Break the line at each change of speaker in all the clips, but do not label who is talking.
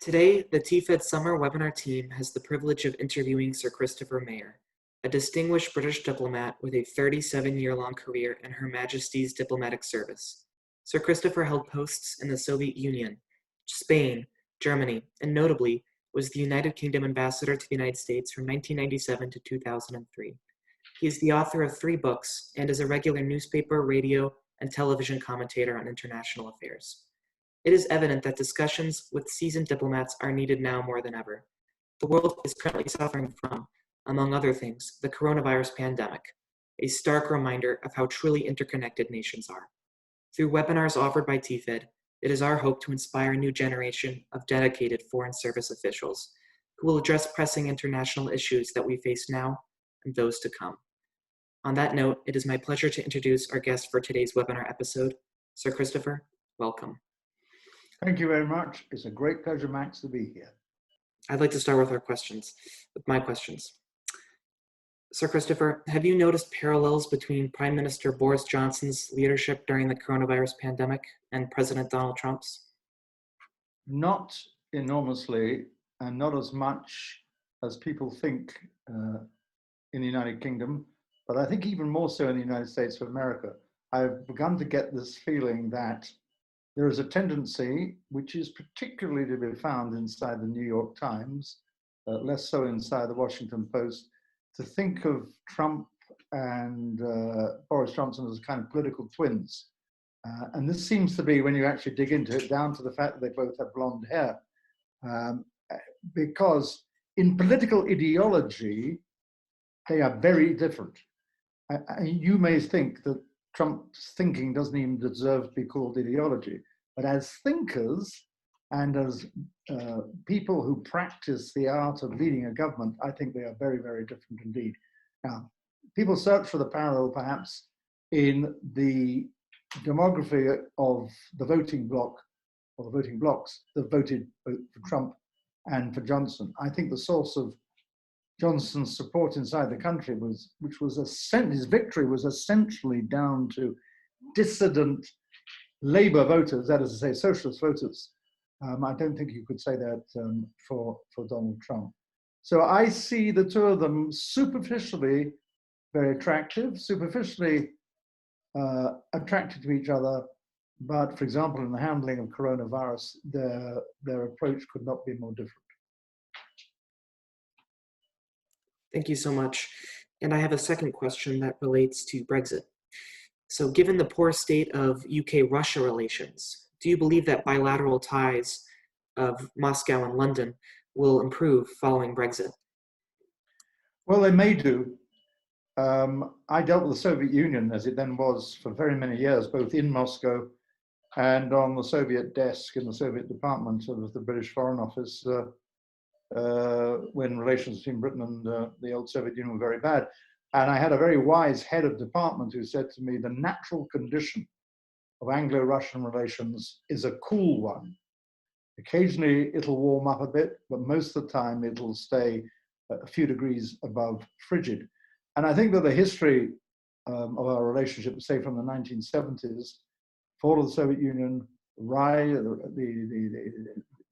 Today, the TFED Summer Webinar team has the privilege of interviewing Sir Christopher Meyer, a distinguished British diplomat with a 37-year-long career in Her Majesty's diplomatic service. Sir Christopher held posts in the Soviet Union, Spain, Germany, and notably was the United Kingdom ambassador to the United States from 1997 to 2003. He is the author of 3 books and is a regular newspaper, radio, and television commentator on international affairs. It is evident that discussions with seasoned diplomats are needed now more than ever. The world is currently suffering from, among other things, the coronavirus pandemic, a stark reminder of how truly interconnected nations are. Through webinars offered by TFED, it is our hope to inspire a new generation of dedicated foreign service officials who will address pressing international issues that we face now and those to come. On that note, it is my pleasure to introduce our guest for today's webinar episode. Sir Christopher, welcome.
Thank you very much. It's a great pleasure, Max, to be here.
I'd like to start with my questions. Sir Christopher, have you noticed parallels between Prime Minister Boris Johnson's leadership during the coronavirus pandemic and President Donald Trump's?
Not enormously, and not as much as people think in the United Kingdom, but I think even more so in the United States of America. I've begun to get this feeling that there is a tendency, which is particularly to be found inside the New York Times, less so inside the Washington Post, to think of Trump and Boris Johnson as kind of political twins. And this seems to be, when you actually dig into it, down to the fact that they both have blonde hair. Because in political ideology, they are very different. You may think that Trump's thinking doesn't even deserve to be called ideology, but as thinkers and as people who practice the art of leading a government, I think they are very, very different indeed. Now, people search for the parallel perhaps in the demography of the voting bloc, or the voting blocs that voted for Trump and for Johnson. I think the source of Johnson's support inside the country his victory was essentially down to dissident Labour voters, that is to say, socialist voters. I don't think you could say that for Donald Trump. So I see the two of them superficially very attractive, superficially attracted to each other, but for example, in the handling of coronavirus, their approach could not be more different.
Thank you so much. And I have a second question that relates to Brexit. So given the poor state of UK-Russia relations, do you believe that bilateral ties of Moscow and London will improve following Brexit?
Well, they may do. I dealt with the Soviet Union, as it then was, for very many years, both in Moscow and on the Soviet desk in the Soviet department of the British Foreign Office, when relations between Britain and the old Soviet Union were very bad. And I had a very wise head of department who said to me, the natural condition of Anglo-Russian relations is a cool one. Occasionally it'll warm up a bit, but most of the time it'll stay a few degrees above frigid. And I think that the history of our relationship, say from the 1970s, fall of the Soviet Union, rise,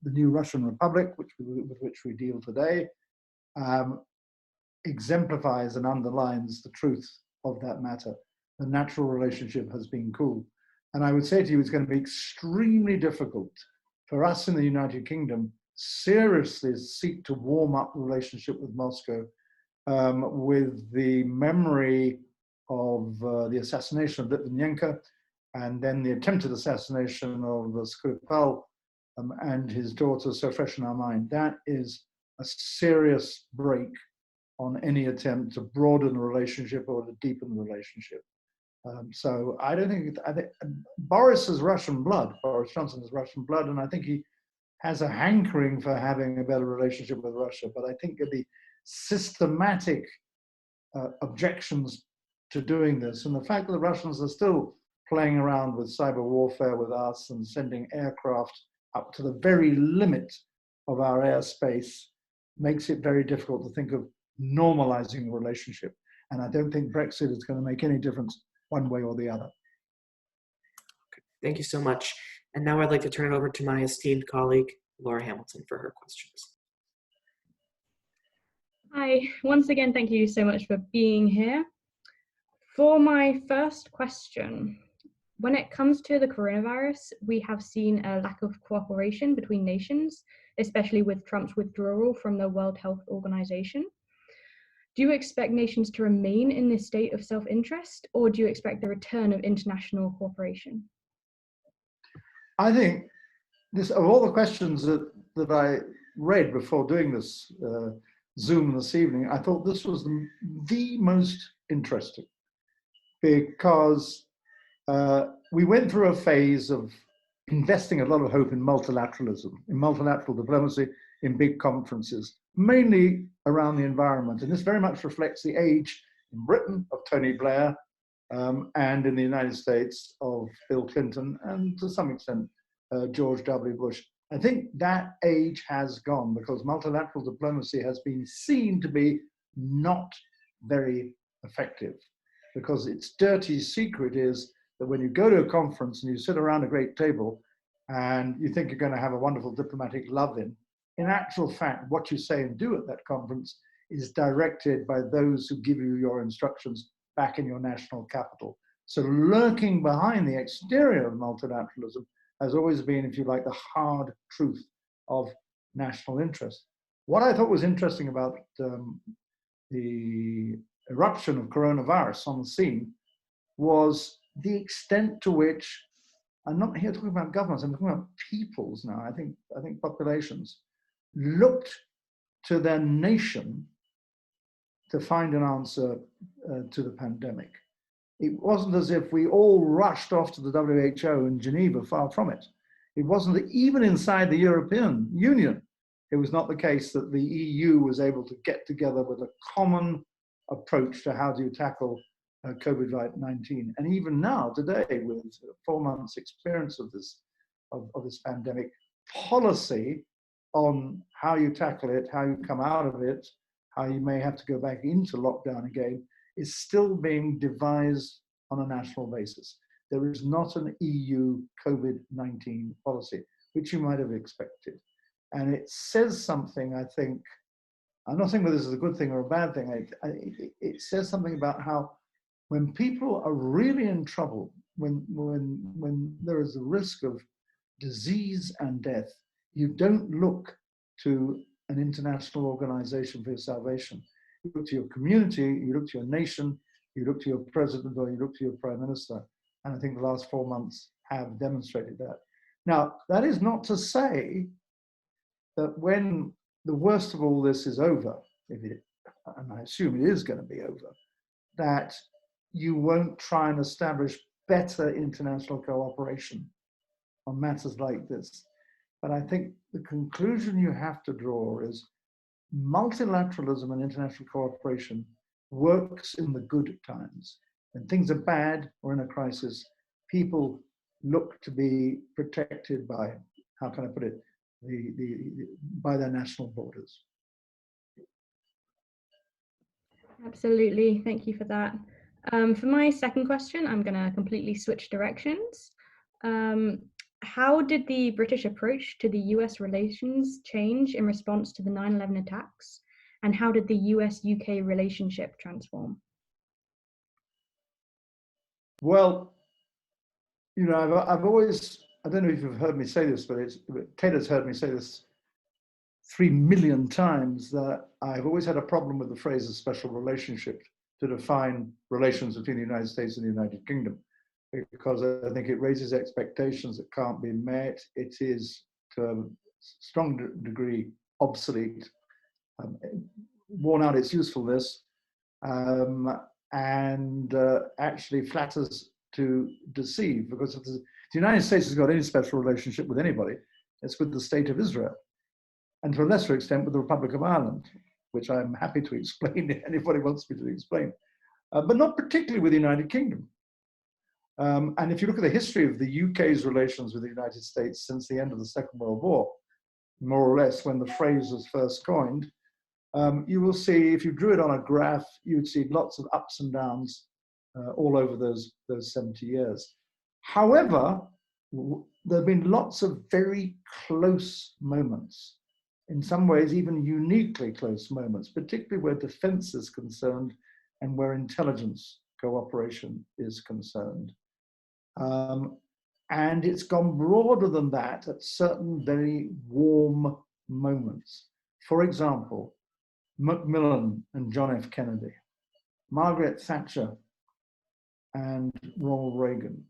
the new Russian Republic, with which we deal today, exemplifies and underlines the truth of that matter. The natural relationship has been cool. And I would say to you, it's going to be extremely difficult for us in the United Kingdom seriously seek to warm up the relationship with Moscow with the memory of the assassination of Litvinenko and then the attempted assassination of Skripal and his daughter so fresh in our mind. That is a serious break on any attempt to broaden the relationship or to deepen the relationship. So I think Boris has Russian blood, Boris Johnson has Russian blood, and I think he has a hankering for having a better relationship with Russia, but I think the systematic objections to doing this, and the fact that the Russians are still playing around with cyber warfare with us and sending aircraft up to the very limit of our airspace, makes it very difficult to think of normalizing the relationship. And I don't think Brexit is going to make any difference one way or the other.
Okay. Thank you so much. And now I'd like to turn it over to my esteemed colleague, Laura Hamilton for her questions.
Hi, once again, thank you so much for being here. For my first question, when it comes to the coronavirus, we have seen a lack of cooperation between nations, especially with Trump's withdrawal from the World Health Organization. Do you expect nations to remain in this state of self-interest, or do you expect the return of international cooperation?
I think this, of all the questions that I read before doing this Zoom this evening, I thought this was the most interesting, because we went through a phase of investing a lot of hope in multilateralism, in multilateral diplomacy, in big conferences, mainly around the environment. And this very much reflects the age in Britain of Tony Blair, and in the United States of Bill Clinton, and to some extent George W. Bush. I think that age has gone, because multilateral diplomacy has been seen to be not very effective, because its dirty secret is that when you go to a conference and you sit around a great table and you think you're going to have a wonderful diplomatic in actual fact, what you say and do at that conference is directed by those who give you your instructions back in your national capital. So lurking behind the exterior of multilateralism has always been, if you like, the hard truth of national interest. What I thought was interesting about the eruption of coronavirus on the scene was the extent to which, I'm not here talking about governments, I'm talking about peoples now, I think populations, looked to their nation to find an answer to the pandemic. It wasn't as if we all rushed off to the WHO in Geneva, far from it. It wasn't that even inside the European Union, it was not the case that the EU was able to get together with a common approach to how do you tackle COVID-19. And even now, today, with 4 months experience of this pandemic, policy on how you tackle it, how you come out of it, how you may have to go back into lockdown again, is still being devised on a national basis. There is not an EU COVID-19 policy, which you might have expected. And it says something, I think, I'm not saying whether this is a good thing or a bad thing, it says something about how when people are really in trouble, when there is a risk of disease and death, you don't look to an international organization for your salvation. You look to your community, you look to your nation, you look to your president, or you look to your prime minister. And I think the last 4 months have demonstrated that. Now, that is not to say that when the worst of all this is over, and I assume it is going to be over, that you won't try and establish better international cooperation on matters like this. But I think the conclusion you have to draw is multilateralism and international cooperation works in the good times. When things are bad or in a crisis, people look to be protected by, how can I put it, by their national borders.
Absolutely, thank you for that. For my second question, I'm going to completely switch directions. How did the British approach to the US relations change in response to the 9/11 attacks? And how did the US-UK relationship transform?
Well, you know, I've always, I don't know if you've heard me say this, but Ted has heard me say this 3 million times, that I've always had a problem with the phrase "a special relationship" to define relations between the United States and the United Kingdom, because I think it raises expectations that can't be met. It is, to a strong degree, obsolete, worn out its usefulness, and actually flatters to deceive, because if the United States has got any special relationship with anybody, it's with the State of Israel, and to a lesser extent with the Republic of Ireland, which I'm happy to explain if anybody wants me to explain, but not particularly with the United Kingdom. And if you look at the history of the UK's relations with the United States since the end of the Second World War, more or less when the phrase was first coined, you will see, if you drew it on a graph, you would see lots of ups and downs all over those 70 years. However, there have been lots of very close moments, in some ways even uniquely close moments, particularly where defense is concerned and where intelligence cooperation is concerned. And it's gone broader than that at certain very warm moments. For example, Macmillan and John F. Kennedy, Margaret Thatcher and Ronald Reagan,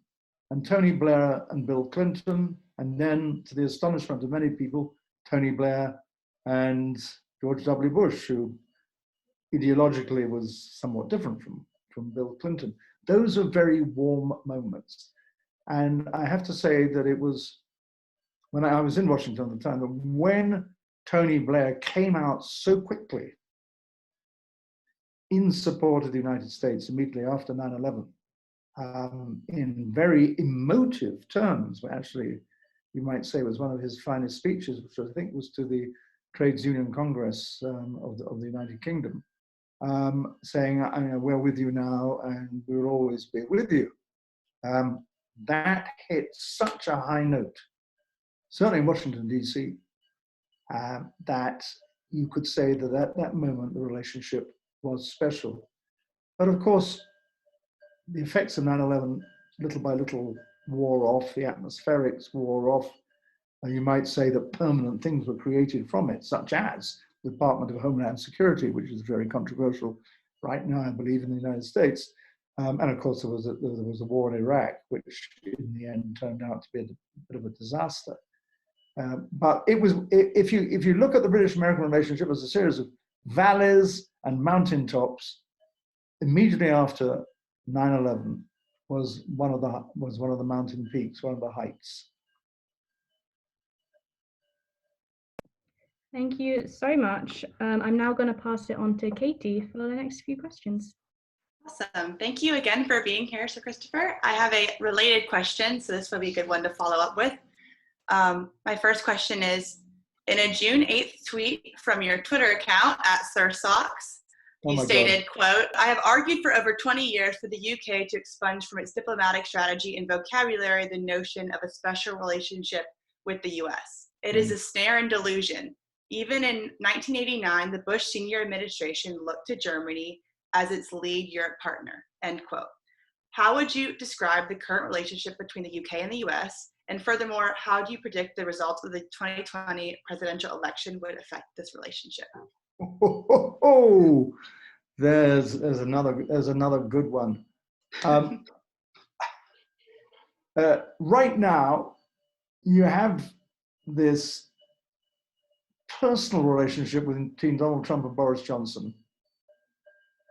and Tony Blair and Bill Clinton, and then, to the astonishment of many people, Tony Blair and George W. Bush, who ideologically was somewhat different from Bill Clinton. Those are very warm moments. And I have to say that it was, when I was in Washington at the time, that when Tony Blair came out so quickly in support of the United States immediately after 9/11, in very emotive terms, actually, you might say was one of his finest speeches, which I think was to the Trades Union Congress of the United Kingdom, saying, we're with you now and we will always be with you. That hit such a high note, certainly in Washington, D.C., that you could say that at that moment the relationship was special. But of course, the effects of 9/11 little by little wore off, the atmospherics wore off, and you might say that permanent things were created from it, such as the Department of Homeland Security, which is very controversial right now, I believe, in the United States. And of course, there was a war in Iraq, which in the end turned out to be a bit of a disaster. But it was, if you look at the British-American relationship as a series of valleys and mountaintops, immediately after 9/11 was one of the mountain peaks, one of the heights.
Thank you so much. I'm now going to pass it on to Katie for the next few questions.
Awesome. Thank you again for being here, Sir Christopher. I have a related question, so this will be a good one to follow up with. My first question is, in a June 8th tweet from your Twitter account @SirSocks, you stated, quote, "I have argued for over 20 years for the UK to expunge from its diplomatic strategy and vocabulary the notion of a special relationship with the US. It is a snare and delusion. Even in 1989, the Bush senior administration looked to Germany as its lead Europe partner," end quote. How would you describe the current relationship between the UK and the US? And furthermore, how do you predict the results of the 2020 presidential election would affect this relationship?
There's another good one. Right now, you have this personal relationship between Donald Trump and Boris Johnson,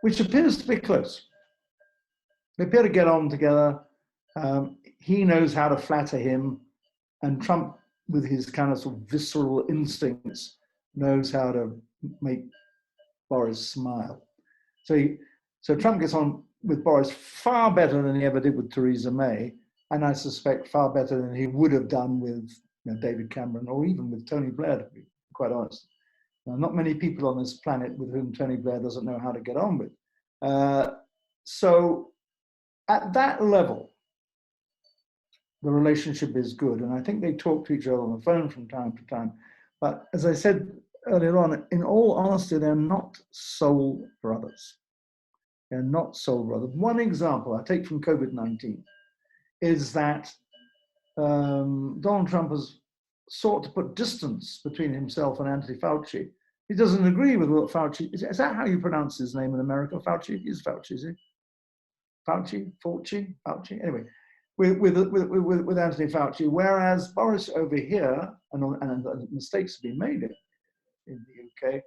which appears to be close. They appear to get on together. He knows how to flatter him, and Trump, with his kind of sort of visceral instincts, knows how to make Boris smile. So Trump gets on with Boris far better than he ever did with Theresa May, and I suspect far better than he would have done with David Cameron or even with Tony Blair, to be quite honest. Now, not many people on this planet with whom Tony Blair doesn't know how to get on with. So at that level, the relationship is good, and I think they talk to each other on the phone from time to time. But as I said earlier on, in all honesty, they're not soul brothers. They're not soul brothers. One example I take from COVID-19 is that Donald Trump has sought to put distance between himself and Anthony Fauci. He doesn't agree with what Fauci is. Is that how you pronounce his name in America? Fauci? He's Fauci, is he? Fauci? Anyway, with Anthony Fauci, whereas Boris over here, and mistakes have been made in the UK,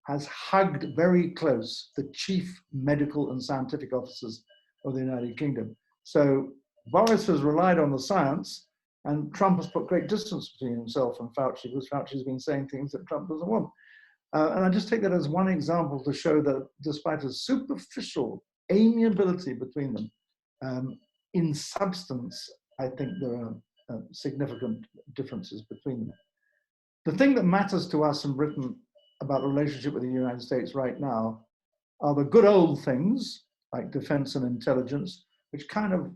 has hugged very close the chief medical and scientific officers of the United Kingdom. So Boris has relied on the science, and Trump has put great distance between himself and Fauci, because Fauci's been saying things that Trump doesn't want. And I just take that as one example to show that despite a superficial amiability between them, in substance, I think there are significant differences between them. The thing that matters to us in Britain about the relationship with the United States right now are the good old things like defense and intelligence, which kind of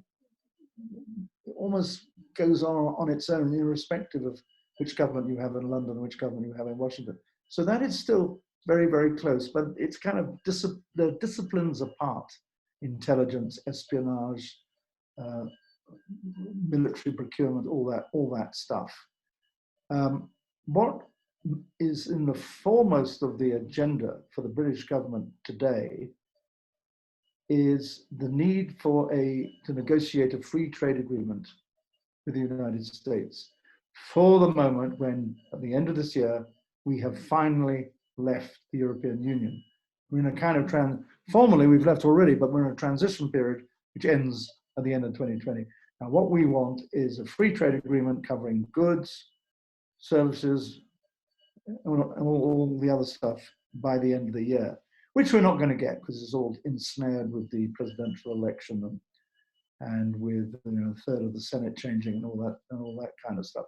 almost goes on its own, irrespective of which government you have in London, which government you have in Washington. So that is still very, very close, but it's kind of the disciplines apart: intelligence, espionage, military procurement, all that stuff. What is in the foremost of the agenda for the British government today is the need to negotiate a free trade agreement with the United States for the moment when, at the end of this year, we have finally left the European Union. We're in a kind of formally we've left already, but we're in a transition period which ends at the end of 2020. Now, what we want is a free trade agreement covering goods, services, and all the other stuff by the end of the year, which we're not going to get because it's all ensnared with the presidential election and with a third of the Senate changing and all that kind of stuff.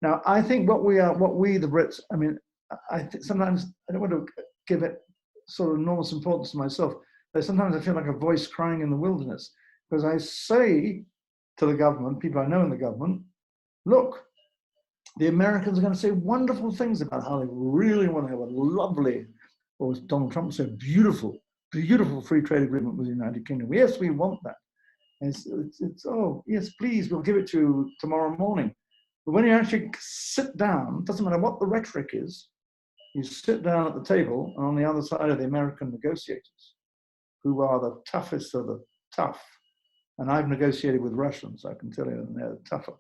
Now, I think what we the Brits, I mean, sometimes I don't want to give it sort of enormous importance to myself, but sometimes I feel like a voice crying in the wilderness, because I say to the government, people I know in the government, look, the Americans are going to say wonderful things about how they really want to have a lovely, or as Donald Trump said, beautiful free trade agreement with the United Kingdom. Yes, we want that. And it's oh, yes, please, we'll give it to you tomorrow morning. But when you actually sit down, doesn't matter what the rhetoric is, you sit down at the table, and on the other side are the American negotiators, who are the toughest of the tough. And I've negotiated with Russians, I can tell you, and they're tougher.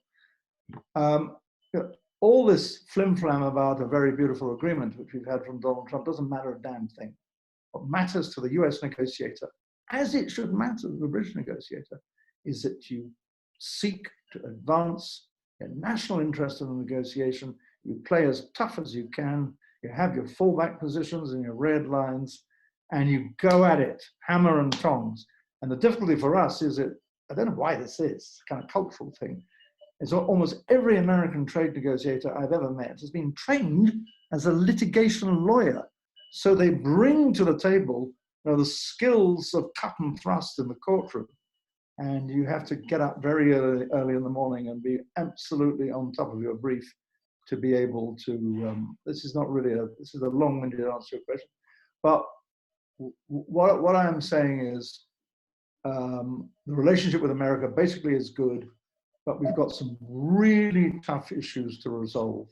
All this flim-flam about a very beautiful agreement, which we've had from Donald Trump, doesn't matter a damn thing. What matters to the US negotiator, as it should matter to the British negotiator, is that you seek to advance your national interest in the negotiation, you play as tough as you can, you have your fallback positions and your red lines, and you go at it, hammer and tongs. And the difficulty for us is that, I don't know why this is, it's a kind of cultural thing, is almost every American trade negotiator I've ever met has been trained as a litigation lawyer. So they bring to the table the skills of cut and thrust in the courtroom. And you have to get up very early in the morning and be absolutely on top of your brief to be able to, this is a long-winded answer to your question. But what I am saying is the relationship with America basically is good, but we've got some really tough issues to resolve,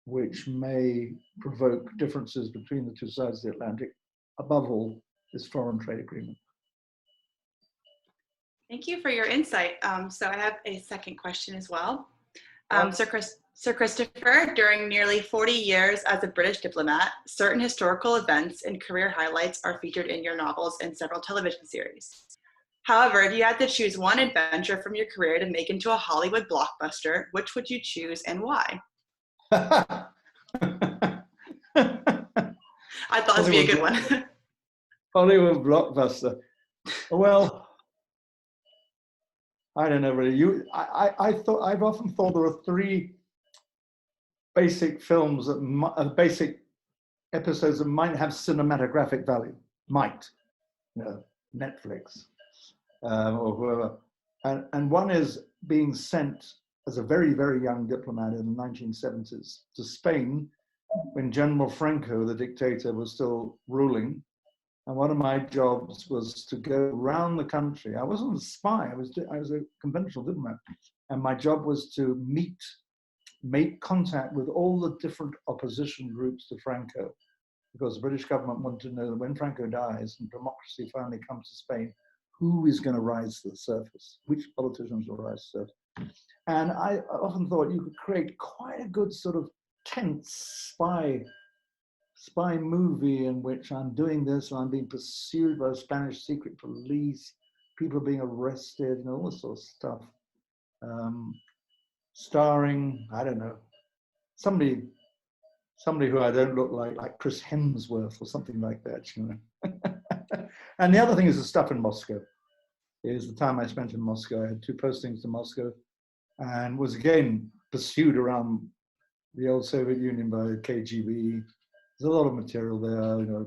which may provoke differences between the two sides of the Atlantic. Above all, this foreign trade agreement.
Thank you for your insight. So I have a second question as well. Sir Christopher, during nearly 40 years as a British diplomat, certain historical events and career highlights are featured in your novels and several television series. However, if you had to choose one adventure from your career to make into a Hollywood blockbuster, which would you choose and why? I thought this would be a good one.
Hollywood blockbuster. Well, I don't know really. I've often thought there are three basic films that basic episodes that might have cinematographic value. Netflix or whoever. And one is being sent as a very, very young diplomat in the 1970s to Spain when General Franco, the dictator, was still ruling. And one of my jobs was to go around the country. I wasn't a spy, I was a conventional diplomat. And my job was to make contact with all the different opposition groups to Franco, because the British government wanted to know that when Franco dies and democracy finally comes to Spain, who is going to rise to the surface? Which politicians will rise to the surface? And I often thought you could create quite a good sort of tense spy movie in which I'm doing this and I'm being pursued by the Spanish secret police, people are being arrested, all this sort of stuff. Starring, I don't know, somebody who I don't look like Chris Hemsworth or something like that, And the other thing is the stuff in Moscow. Is the time I spent in Moscow. I had 2 postings to Moscow and was again pursued around the old Soviet Union by the KGB. There's a lot of material there,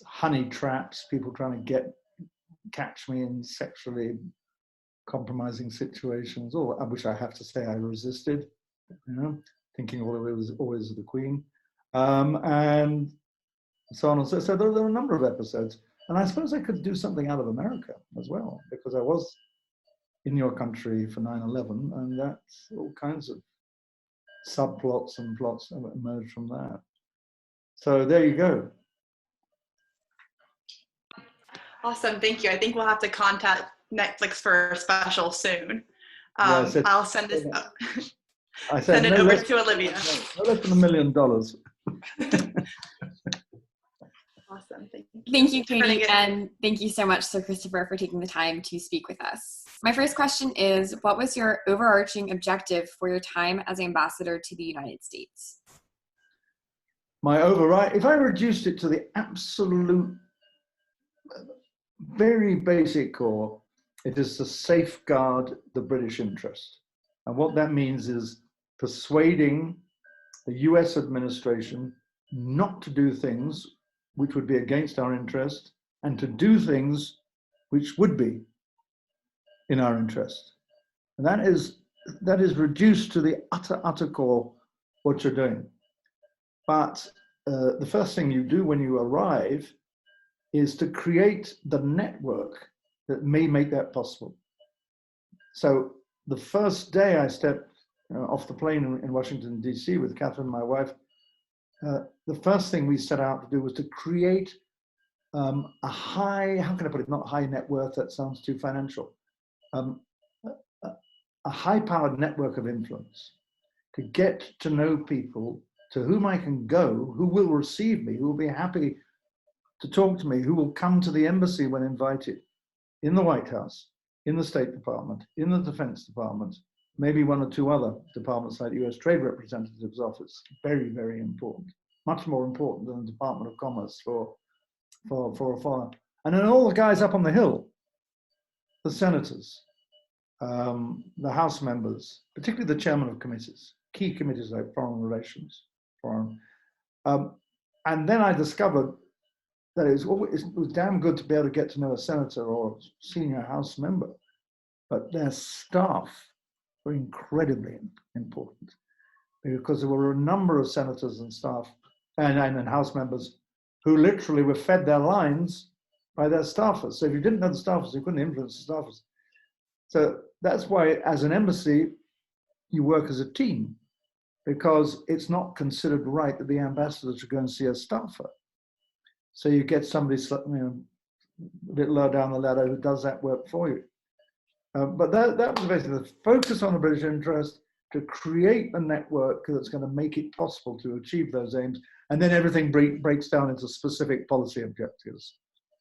honey traps, people trying to catch me and sexually compromising situations, or which I have to say I resisted, thinking always of the Queen, and so on and so. So there were a number of episodes, and I suppose I could do something out of America as well, because I was in your country for 9/11, and that's all kinds of subplots and plots emerged from that. So there you go.
Awesome, thank you. I think we'll have to contact Netflix for a special soon.
Yeah,
I'll send this up.
I said
Send it
no
over
less,
to Olivia.
no less than $1 million.
Awesome, thank you.
Thank you, Katie, and thank you so much, Sir Christopher, for taking the time to speak with us. My first question is, what was your overarching objective for your time as ambassador to the United States?
If I reduced it to the absolute, very basic core, it is to safeguard the British interest. And what that means is persuading the US administration not to do things which would be against our interest, and to do things which would be in our interest. And that is reduced to the utter core what you're doing. But the first thing you do when you arrive is to create the network that may make that possible. So the first day I stepped off the plane in Washington, D.C. with Catherine, my wife, the first thing we set out to do was to create a high, how can I put it, not high net worth, that sounds too financial, a high-powered network of influence, to get to know people to whom I can go, who will receive me, who will be happy to talk to me, who will come to the embassy when invited, in the White House, in the State Department, in the Defense Department, maybe one or two other departments like the US Trade Representative's Office. Very, very important. Much more important than the Department of Commerce for a foreigner. And then all the guys up on the Hill, the senators, the House members, particularly the chairman of committees, key committees like foreign relations, and then I discovered that it was damn good to be able to get to know a senator or a senior House member, but their staff were incredibly important, because there were a number of senators and staff and House members who literally were fed their lines by their staffers. So if you didn't know the staffers, you couldn't influence the staffers. So that's why, as an embassy, you work as a team, because it's not considered right that the ambassador should go and see a staffer. So you get somebody a bit lower down the ladder who does that work for you. But that was basically the focus on the British interest, to create a network that's going to make it possible to achieve those aims. And then everything breaks down into specific policy objectives,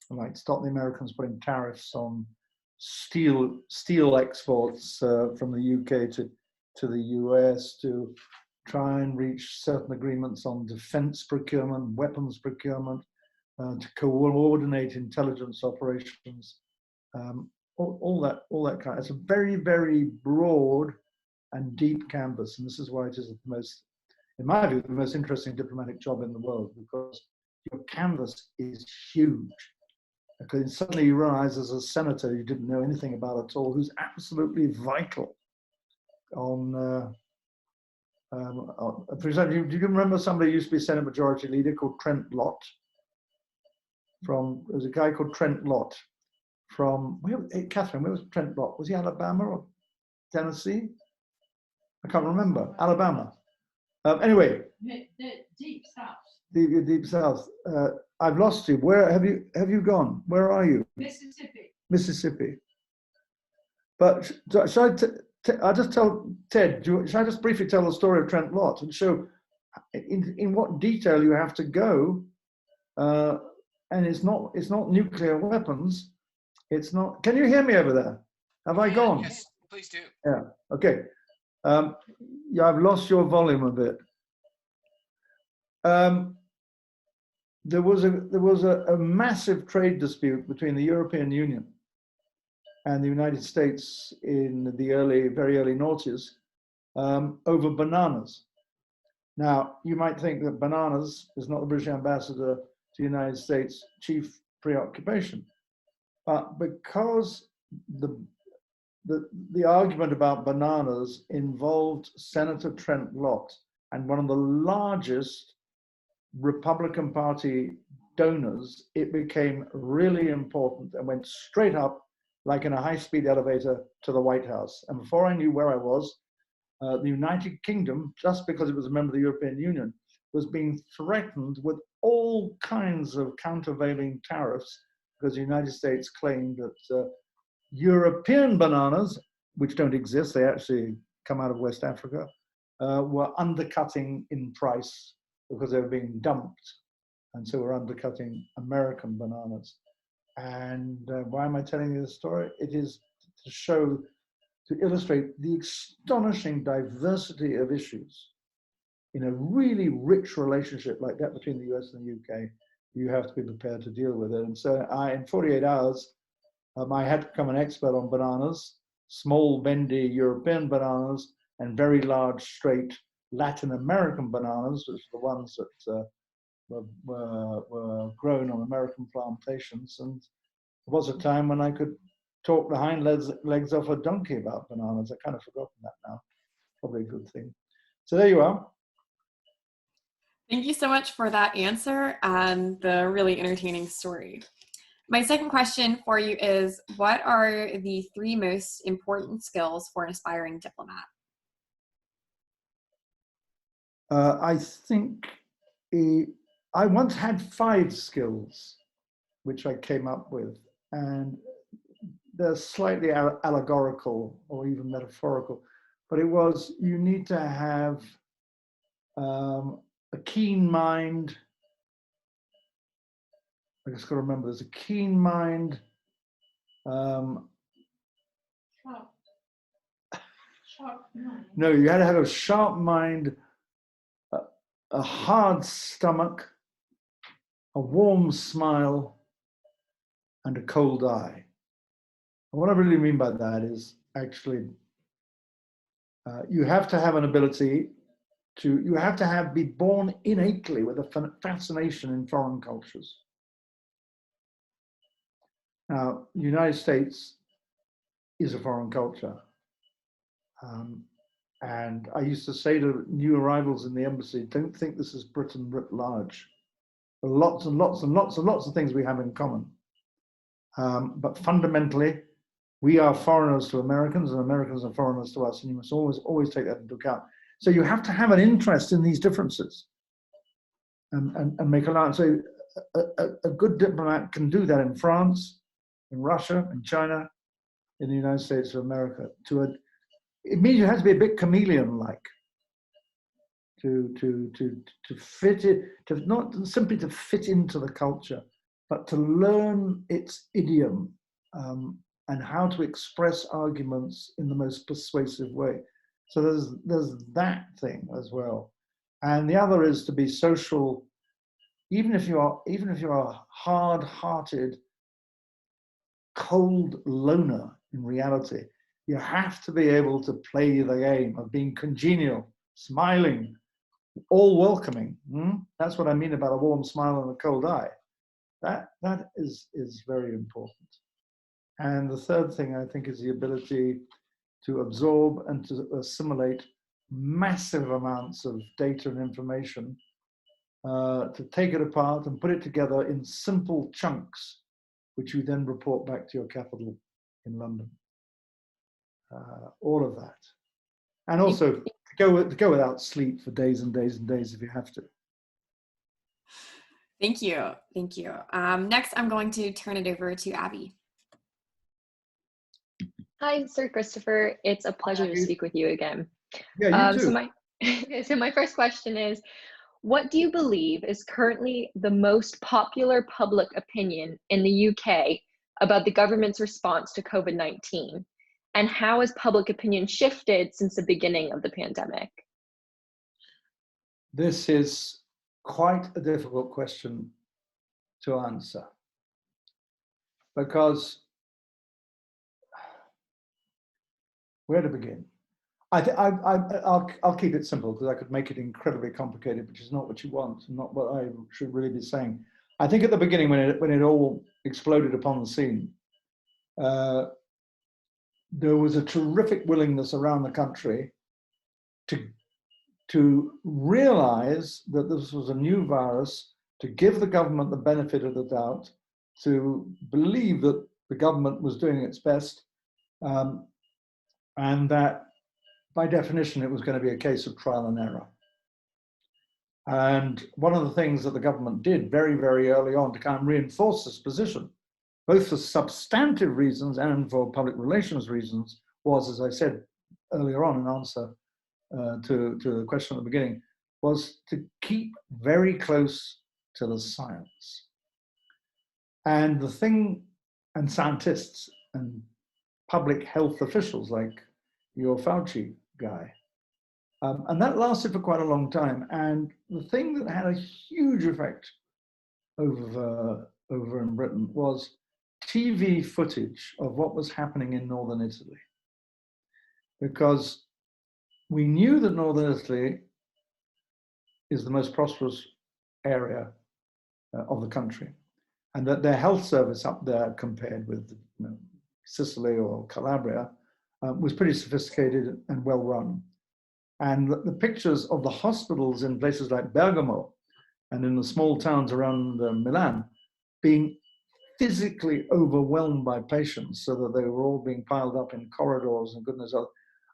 like stop the Americans putting tariffs on steel exports from the UK to the US, to try and reach certain agreements on defense procurement, weapons procurement, to coordinate intelligence operations, all that kind. It's a very, very broad and deep canvas, and this is why it is the most, in my view, the most interesting diplomatic job in the world, because your canvas is huge. Because suddenly you realize, as a senator you didn't know anything about at all, who's absolutely vital on. For example, do you remember somebody who used to be Senate Majority Leader called Trent Lott? There's a guy called Trent Lott from, Catherine, where was Trent Lott? Was he Alabama or Tennessee? I can't remember. Alabama. Anyway.
The deep south.
The deep south. I've lost you. Where have you gone? Where are you?
Mississippi.
Mississippi. But I'll just tell Ted, should I just briefly tell the story of Trent Lott and show in what detail you have to go? And it's not nuclear weapons. It's not. Can you hear me over there? Have I gone?
Yes, please do.
Yeah. Okay. Yeah, I've lost your volume a bit. There was a massive trade dispute between the European Union and the United States in the very early noughties over bananas. Now, you might think that bananas is not the British ambassador to the United States' chief preoccupation, but because the the argument about bananas involved Senator Trent Lott and one of the largest Republican Party donors. It became really important and went straight up like in a high-speed elevator to the White House. And before I knew where I was, the United Kingdom, just because it was a member of the European Union, was being threatened with all kinds of countervailing tariffs because the United States claimed that European bananas, which don't exist, they actually come out of West Africa, were undercutting in price because they were being dumped. And so we're undercutting American bananas. And why am I telling you this story? It is to show, to illustrate the astonishing diversity of issues in a really rich relationship like that between the US and the UK. You have to be prepared to deal with it. And so in 48 hours, I had to become an expert on bananas, small, bendy European bananas, and very large, straight Latin American bananas, which are the ones that were grown on American plantations. And there was a time when I could talk the hind legs off a donkey about bananas. I've kind of forgotten that now. Probably a good thing. So there you are.
Thank you so much for that answer and the really entertaining story. My second question for you is, what are the 3 most important skills for an aspiring diplomat?
I think I once had 5 skills, which I came up with, and they're slightly allegorical or even metaphorical, but it was, you need to have a keen mind. I just got to remember, there's a keen mind.
Sharp mind.
No, you had to have a sharp mind, a hard stomach, a warm smile, and a cold eye. And what I really mean by that is actually, you have to have an ability to, you have to be born innately with a fascination in foreign cultures. Now, the United States is a foreign culture. And I used to say to new arrivals in the embassy, don't think this is Britain writ large. There are lots and lots and lots and lots of things we have in common. But fundamentally, we are foreigners to Americans and Americans are foreigners to us. And you must always take that into account. So you have to have an interest in these differences and make allowance. So a good diplomat can do that in France, in Russia, in China, in the United States of America. It means you have to be a bit chameleon-like to fit it, to not simply to fit into the culture, but to learn its idiom and how to express arguments in the most persuasive way. So there's that thing as well, and the other is to be social, even if you are hard-hearted, cold loner in reality. You have to be able to play the game of being congenial, smiling, all welcoming. That's what I mean about a warm smile and a cold eye. That is very important. And the third thing, I think, is the ability to absorb and to assimilate massive amounts of data and information, to take it apart and put it together in simple chunks, which you then report back to your capital in London. All of that. And also to go without sleep for days and days and days if you have to.
Thank you. Thank you. Next, I'm going to turn it over to Abby.
Hi, Sir Christopher. It's a pleasure to speak with you again.
Yeah, you too.
So my first question is, what do you believe is currently the most popular public opinion in the UK about the government's response to COVID-19? And how has public opinion shifted since the beginning of the pandemic?
This is quite a difficult question to answer, because where to begin? I'll keep it simple, because I could make it incredibly complicated, which is not what you want, and not what I should really be saying. I think at the beginning, when it all exploded upon the scene, there was a terrific willingness around the country to realize that this was a new virus, to give the government the benefit of the doubt, to believe that the government was doing its best, and that by definition it was going to be a case of trial and error. And one of the things that the government did very, very early on to kind of reinforce this position, both for substantive reasons and for public relations reasons, was, as I said earlier on in answer to the question at the beginning, was to keep very close to the science. And the thing, and scientists and public health officials like your Fauci guy. And that lasted for quite a long time. And the thing that had a huge effect over in Britain was TV footage of what was happening in northern Italy. Because we knew that northern Italy is the most prosperous area of the country, and that their health service up there, compared with Sicily or Calabria, was pretty sophisticated and well run. And the pictures of the hospitals in places like Bergamo and in the small towns around Milan being physically overwhelmed by patients so that they were all being piled up in corridors and goodness knows,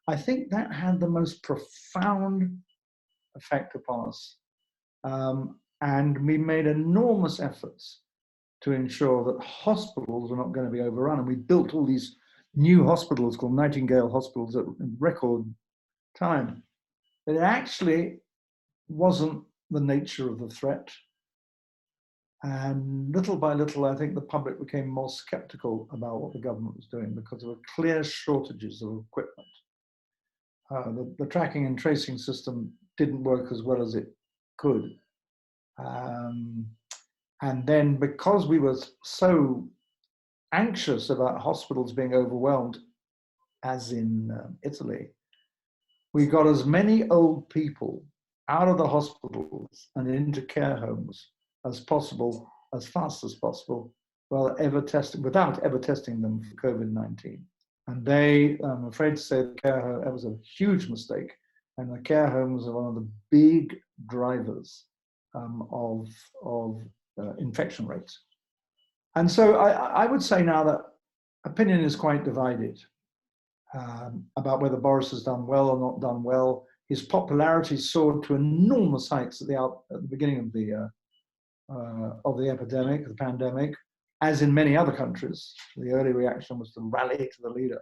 I think that had the most profound effect upon us. And we made enormous efforts to ensure that hospitals were not going to be overrun. And we built all these new hospitals called Nightingale hospitals in record time. But it actually wasn't the nature of the threat. And little by little, I think the public became more skeptical about what the government was doing because there were clear shortages of equipment. The tracking and tracing system didn't work as well as it could. And then because we were so anxious about hospitals being overwhelmed, as in Italy, we got as many old people out of the hospitals and into care homes as possible, as fast as possible, without ever testing them for COVID-19. And they, I'm afraid to say, that was a huge mistake. And the care homes are one of the big drivers of infection rates. And so I would say now that opinion is quite divided about whether Boris has done well or not done well. His popularity soared to enormous heights at the beginning of the epidemic, the pandemic, as in many other countries. The early reaction was to rally to the leader.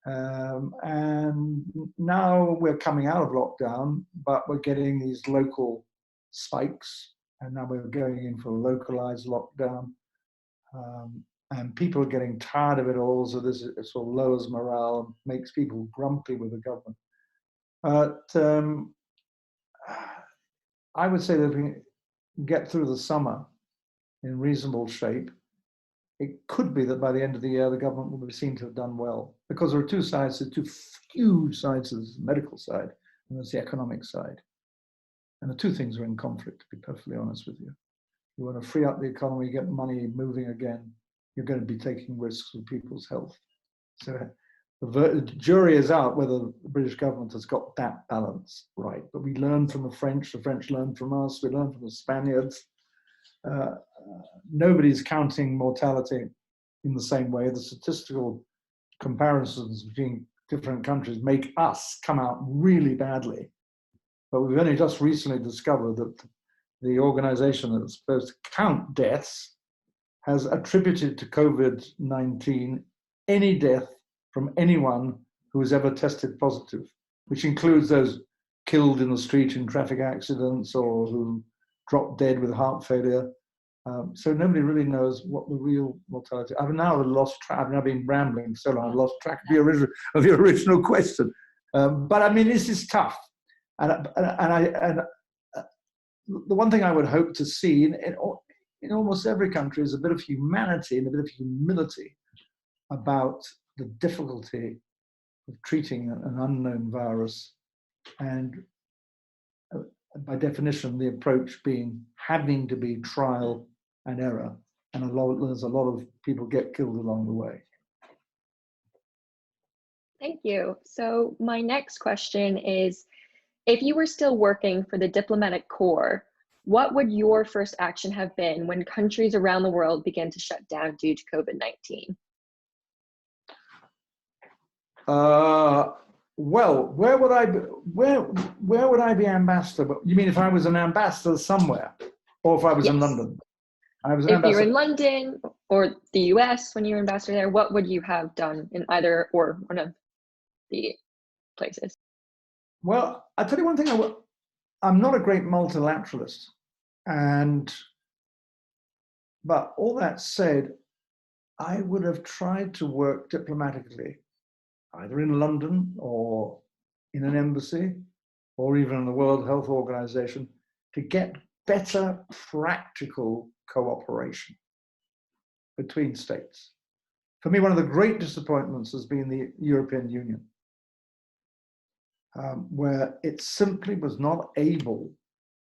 And now we're coming out of lockdown, but we're getting these local spikes, and now we're going in for a localized lockdown. And people are getting tired of it all, so this sort of lowers morale and makes people grumpy with the government. But I would say that if we get through the summer in reasonable shape, it could be that by the end of the year, the government will be seen to have done well, because there are two sides, the two huge sides. There's the medical side and there's the economic side. And the two things are in conflict, to be perfectly honest with you. You want to free up the economy, get money moving again, you're going to be taking risks with people's health. So the jury is out whether the British government has got that balance right. But we learned from the French learned from us, we learned from the Spaniards. Nobody's counting mortality in the same way. The statistical comparisons between different countries make us come out really badly. But we've only just recently discovered that the organization that's supposed to count deaths has attributed to COVID-19 any death from anyone who has ever tested positive, which includes those killed in the street in traffic accidents or who dropped dead with heart failure. So nobody really knows what the real mortality. I've now lost track. I've now been rambling so long. I've lost track of the original question. But I mean, this is tough. And the one thing I would hope to see in almost every country is a bit of humanity and a bit of humility about the difficulty of treating an unknown virus, and by definition, the approach being having to be trial and error, and there's a lot of people get killed along the way.
Thank you. So my next question is, if you were still working for the diplomatic corps, what would your first action have been when countries around the world began to shut down due to COVID-19?
Well, where would I be, where would I be ambassador? You mean if I was an ambassador somewhere, or if I was in
Yes.
London? I was an
If you're
ambassador.
in London or the US when you're ambassador there, what would you have done in either or one of the places?
Well, I tell you one thing. I'm not a great multilateralist, but all that said, I would have tried to work diplomatically, either in London or in an embassy, or even in the World Health Organization, to get better practical cooperation between states. For me, one of the great disappointments has been the European Union, where it simply was not able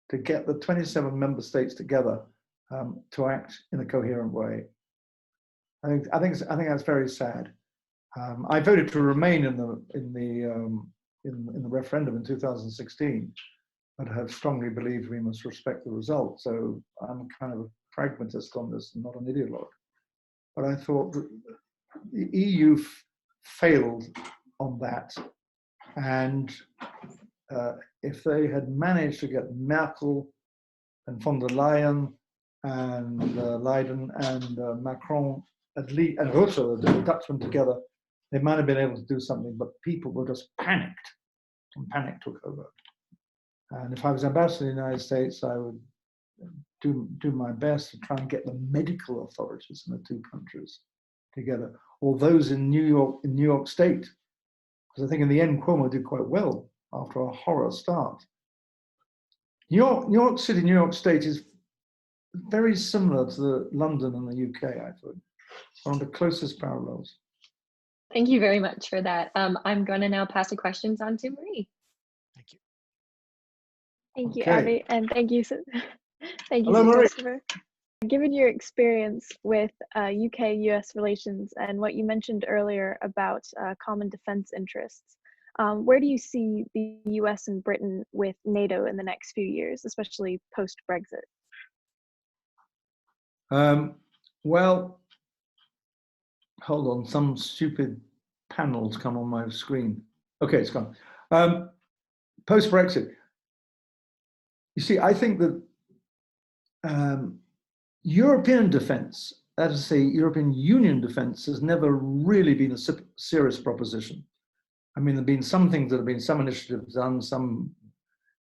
to get the 27 member states together to act in a coherent way. I think that's very sad. I voted to remain in the referendum in 2016, but have strongly believed we must respect the result. So I'm kind of a pragmatist on this, and not an ideologue. But I thought the EU failed on that, and if they had managed to get Merkel and von der Leyen and Leiden and Macron at least, and Rutte, the Dutchman, together, they might have been able to do something. But people were just panicked, and panic took over. And if I was ambassador to the United States, I would do my best to try and get the medical authorities in the two countries together, or those in New York State, because I think in the end Cuomo did quite well after a horror start. New York City, New York State is very similar to London and the UK, I thought. One of the closest parallels.
Thank you very much for that. I'm going to now pass the questions on to Marie.
Thank you.
Thank you,
Okay.
Abby, and thank you, thank you,
Hello,
Sir
Marie.
Christopher. Given your experience with UK-US relations and what you mentioned earlier about common defense interests, where do you see the US and Britain with NATO in the next few years, especially post-Brexit?
Well, hold on, some stupid panels come on my screen. Okay, it's gone. Post-Brexit. You see, I think that European defense, that is to say, European Union defense, has never really been a serious proposition. I mean, there have been some things that have been, some initiatives done, some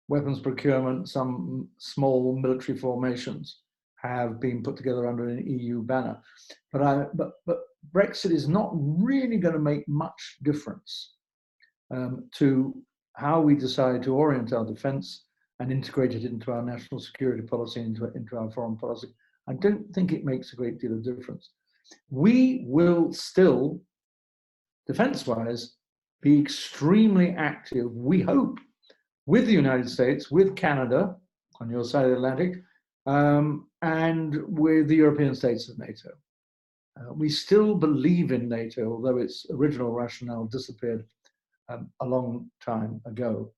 weapons procurement, some small military formations have been put together under an EU banner. But Brexit is not really going to make much difference to how we decide to orient our defense and integrate it into our national security policy, into our foreign policy. I don't think it makes a great deal of difference. We will still, defense-wise, be extremely active, we hope, with the United States, with Canada on your side of the Atlantic, and with the European states of NATO. We still believe in NATO, although its original rationale disappeared a long time ago.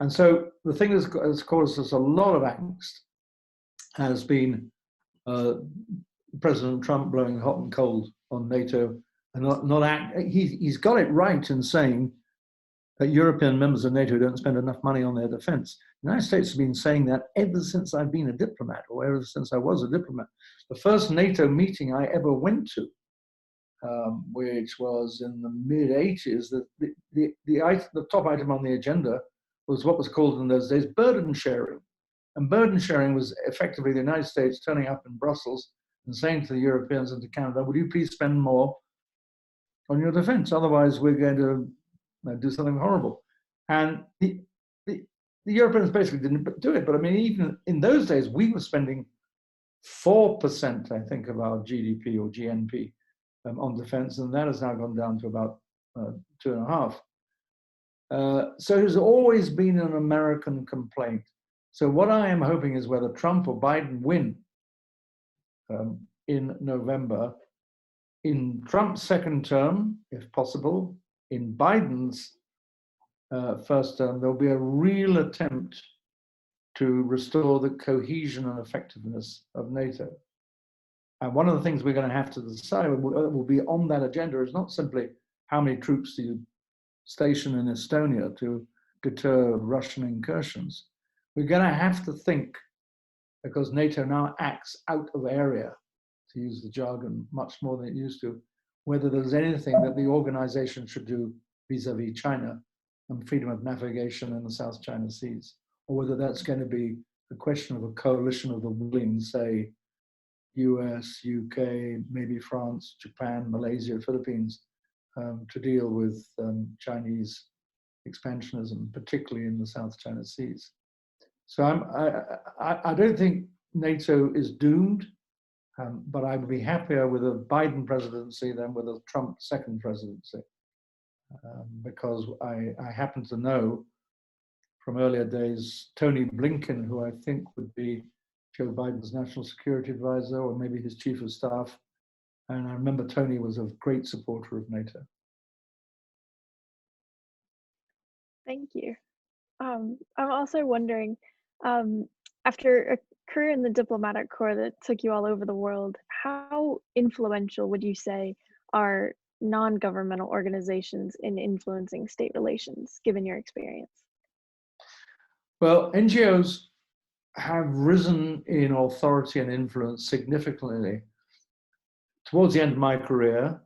And so the thing that has caused us a lot of angst has been President Trump blowing hot and cold on NATO, and he's got it right in saying that European members of NATO don't spend enough money on their defense. The United States has been saying that ever since I've been a diplomat, or ever since I was a diplomat. The first NATO meeting I ever went to, which was in the mid-80s, the top item on the agenda was what was called in those days burden sharing. And burden sharing was effectively the United States turning up in Brussels and saying to the Europeans and to Canada, would you please spend more on your defense? Otherwise, we're going to do something horrible. And the Europeans basically didn't do it. But I mean, even in those days, we were spending 4%, I think, of our GDP or GNP on defense, and that has now gone down to about 2.5%. So it has always been an American complaint. So what I am hoping is whether Trump or Biden win in November, in Trump's second term, if possible, in Biden's first term, there'll be a real attempt to restore the cohesion and effectiveness of NATO. And one of the things we're going to have to decide will be on that agenda is not simply how many troops do you station in Estonia to deter Russian incursions. We're going to have to think, because NATO now acts out of area, to use the jargon, much more than it used to, whether there's anything that the organization should do vis-a-vis China and freedom of navigation in the South China Seas, or whether that's going to be a question of a coalition of the willing, say, US, UK, maybe France, Japan, Malaysia, Philippines, to deal with Chinese expansionism, particularly in the South China Seas. So I don't think NATO is doomed, but I would be happier with a Biden presidency than with a Trump second presidency, because I happen to know from earlier days Tony Blinken, who I think would be Joe Biden's national security advisor or maybe his chief of staff. And I remember Tony was a great supporter of NATO.
Thank you. I'm also wondering, after a career in the diplomatic corps that took you all over the world, how influential would you say are non-governmental organizations in influencing state relations, given your experience?
Well, NGOs have risen in authority and influence significantly towards the end of my career,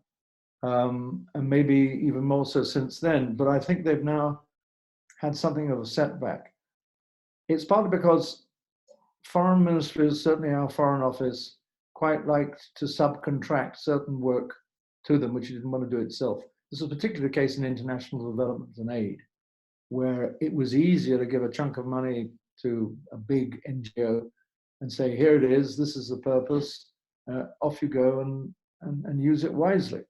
and maybe even more so since then. But I think they've now had something of a setback. It's partly because foreign ministries, certainly our foreign office, quite liked to subcontract certain work to them, which it didn't want to do itself. This was particularly the case in international development and aid, where it was easier to give a chunk of money to a big NGO and say, here it is, this is the purpose, off you go and use it wisely.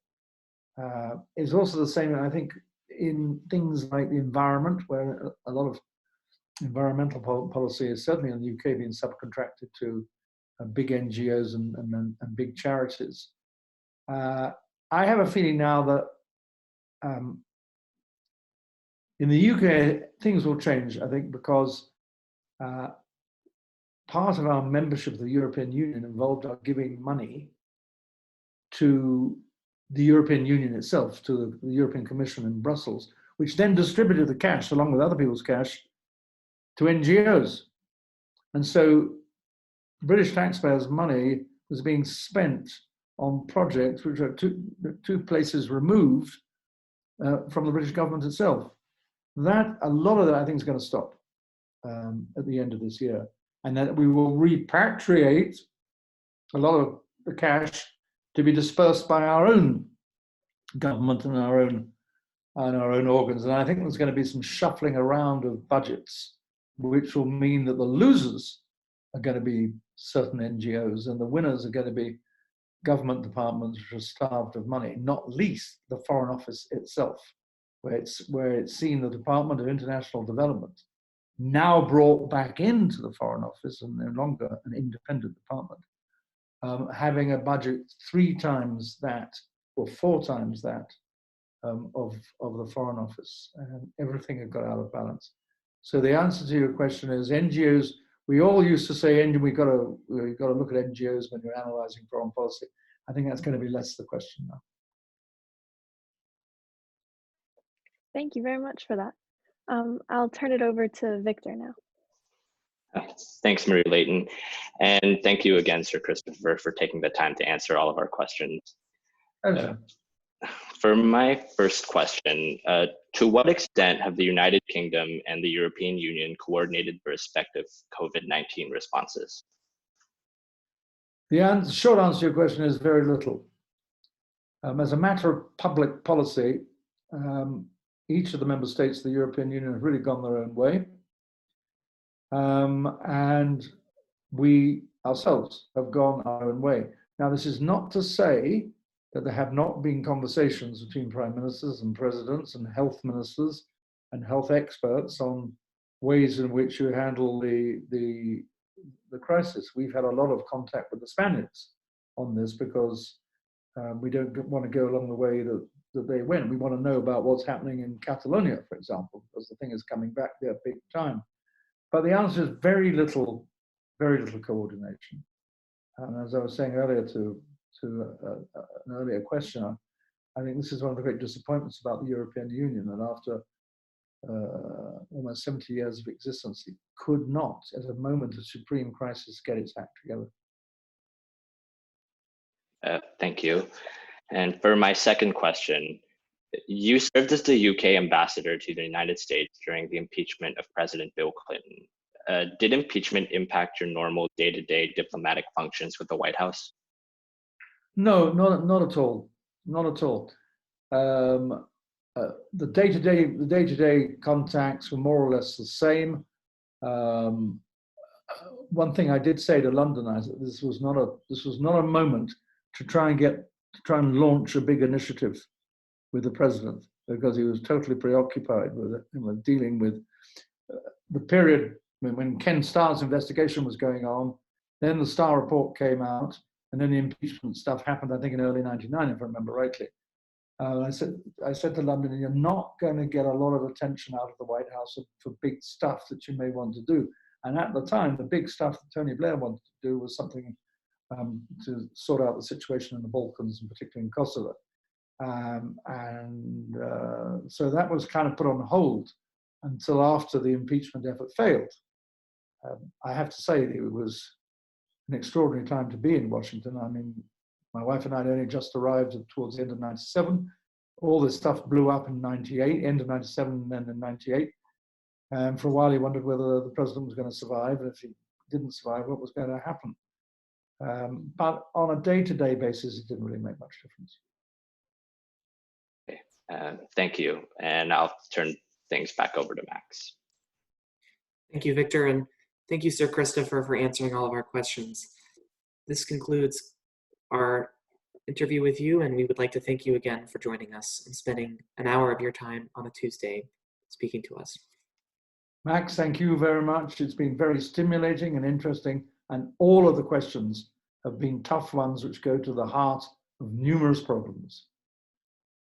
It's also the same, I think, in things like the environment, where a lot of environmental policy is certainly in the UK being subcontracted to big NGOs and big charities. I have a feeling now that in the UK, things will change, I think, because part of our membership of the European Union involved our giving money to the European Union itself, to the European Commission in Brussels, which then distributed the cash along with other people's cash to NGOs. And so British taxpayers' money was being spent on projects which are two places removed from the British government itself. A lot of that, I think, is going to stop at the end of this year, and that we will repatriate a lot of the cash to be dispersed by our own government and our own organs. And I think there's going to be some shuffling around of budgets, which will mean that the losers are going to be certain NGOs and the winners are going to be government departments which are starved of money, not least the Foreign Office itself, where it's seen the Department of International Development now brought back into the Foreign Office and no longer an independent department, having a budget 3 times that or 4 times that of the Foreign Office, and everything had got out of balance. So the answer to your question is NGOs. We all used to say, we've got to look at NGOs when you're analysing foreign policy. I think that's going to be less the question now.
Thank you very much for that. I'll turn it over to Victor now.
Thanks, Marie Layton. And thank you again, Sir Christopher, for taking the time to answer all of our questions. For my first question, to what extent have the United Kingdom and the European Union coordinated their respective COVID-19 responses?
The short answer to your question is very little. As a matter of public policy, each of the member states of the European Union have really gone their own way. And we ourselves have gone our own way. Now, this is not to say that there have not been conversations between prime ministers and presidents and health ministers and health experts on ways in which you handle the crisis. We've had a lot of contact with the Spaniards on this because we don't want to go along the way that that they win. We want to know about what's happening in Catalonia, for example, because the thing is coming back there big time. But the answer is very little coordination. And as I was saying earlier to an earlier questioner, I think this is one of the great disappointments about the European Union, that after almost 70 years of existence, it could not, at a moment of supreme crisis, get its act together.
Thank you. And for my second question, you served as the UK ambassador to the United States during the impeachment of President Bill Clinton. Did impeachment impact your normal day-to-day diplomatic functions with the White House?
No, not at all. Not at all. The day-to-day contacts were more or less the same. One thing I did say to London is that this was not a moment to try and launch a big initiative with the president, because he was totally preoccupied with dealing with the period when Ken Starr's investigation was going on. Then the Starr report came out, and then the impeachment stuff happened, I think, in early '99, if I remember rightly. I said to London, you're not going to get a lot of attention out of the White House for big stuff that you may want to do. And at the time, the big stuff that Tony Blair wanted to do was something to sort out the situation in the Balkans, and particularly in Kosovo. So that was kind of put on hold until after the impeachment effort failed. I have to say, it was an extraordinary time to be in Washington. I mean, my wife and I had only just arrived towards the end of '97. All this stuff blew up in '98, end of '97, and then in '98. And for a while, he wondered whether the president was going to survive, and if he didn't survive, what was going to happen. But on a day-to-day basis, it didn't really make much difference.
Okay. Thank you. And I'll turn things back over to Max.
Thank you, Victor, and thank you, Sir Christopher, for answering all of our questions. This concludes our interview with you, and we would like to thank you again for joining us and spending an hour of your time on a Tuesday speaking to us.
Max, thank you very much. It's been very stimulating and interesting, and all of the questions have been tough ones which go to the heart of numerous problems.